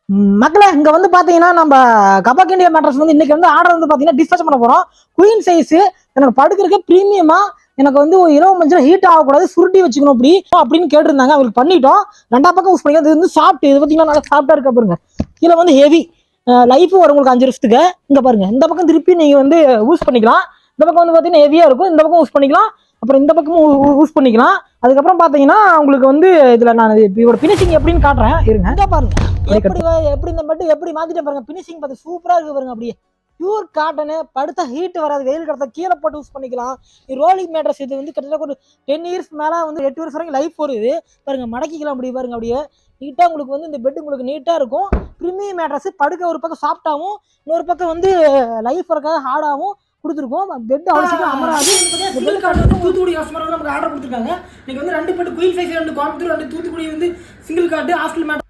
மக்களே இங்க வந்து பாத்தீங்கன்னா நம்ம கபாக் இந்தியா மேட்ரஸ் வந்து இன்னைக்கு வந்து ஆர்டர் வந்து பாத்தீங்கன்னா டிஸ்பேச் பண்ண போறோம். குயின் சைஸ் எனக்கு படுக்கிறதுக்கு பிரீமியமா எனக்கு வந்து ஒரு 20 ஹீட் ஆகக்கூடாது, சுருட்டி வச்சுக்கணும் அப்படின்னு கேட்டிருந்தாங்க. அவங்களுக்கு பண்ணிட்டோம். ரெண்டா பக்கம் யூஸ் பண்ணிக்கலாம். இது வந்து சாப்பிட்டு இது பாத்தீங்கன்னா நல்லா சாப்பிட்டா இருக்க பாருங்க. கீழே வந்து ஹெவி லைஃப் வரும் உங்களுக்கு 5 வருஷத்துக்கு. இங்க பாருங்க, இந்த பக்கம் திருப்பி நீங்க வந்து யூஸ் பண்ணிக்கலாம். இந்த பக்கம் வந்து பாத்தீங்கன்னா ஹெவியா இருக்கும். இந்த பக்கம் யூஸ் பண்ணிக்கலாம், அப்புறம் இந்த பக்கமும் யூஸ் பண்ணிக்கலாம். அதுக்கப்புறம் பாத்தீங்கன்னா உங்களுக்கு வந்து இதுல நான் இதோட பினிஷிங் எப்படின்னு காட்டுறேன் இருங்க. இங்க பாருங்க எப்படி இந்த மட்டும் எப்படி மாத்திட்டு பாருங்க. பினிஷிங் பார்த்து சூப்பரா இருக்கு பாருங்க. அப்படியே பியூர் காட்டனு, படுத்தா ஹீட் வராது, வெயில் கடத்தா கீழே போட்டு யூஸ் பண்ணிக்கலாம். ரோலிங் மேட்ரஸ் இது வந்து கிட்டத்தட்ட ஒரு 10 இயர்ஸ் மேல வந்து 8 வருஷம் வரைக்கும் லைஃப் வருது பாருங்க. மடக்கிக்கலாம் அப்படி பாருங்க. அப்படியே நீட்டா உங்களுக்கு வந்து இந்த பெட் உங்களுக்கு நீட்டா இருக்கும். பிரீமியம் மேட்ரஸ் படுக்க ஒரு பக்கம் சாஃப்டாகவும் இன்னொரு பக்கம் வந்து லைஃப் வரக்காக ஹார்டாகவும் கொடுத்துருக்கோம். பெட் அவ்வளோ சீக்கிரம் அமராது. தூத்துக்குடி கஸ்டமர் வந்து நமக்கு ஆர்டர் கொடுத்துருக்காங்க. இன்னைக்கு வந்து 2 பெட் குயின் சைஸ், 2 கோயம்புத்தூர், 2 தூத்துக்குடி வந்து சிங்கிள் காட்டு ஹாஸ்டல் மேட்ரஸ்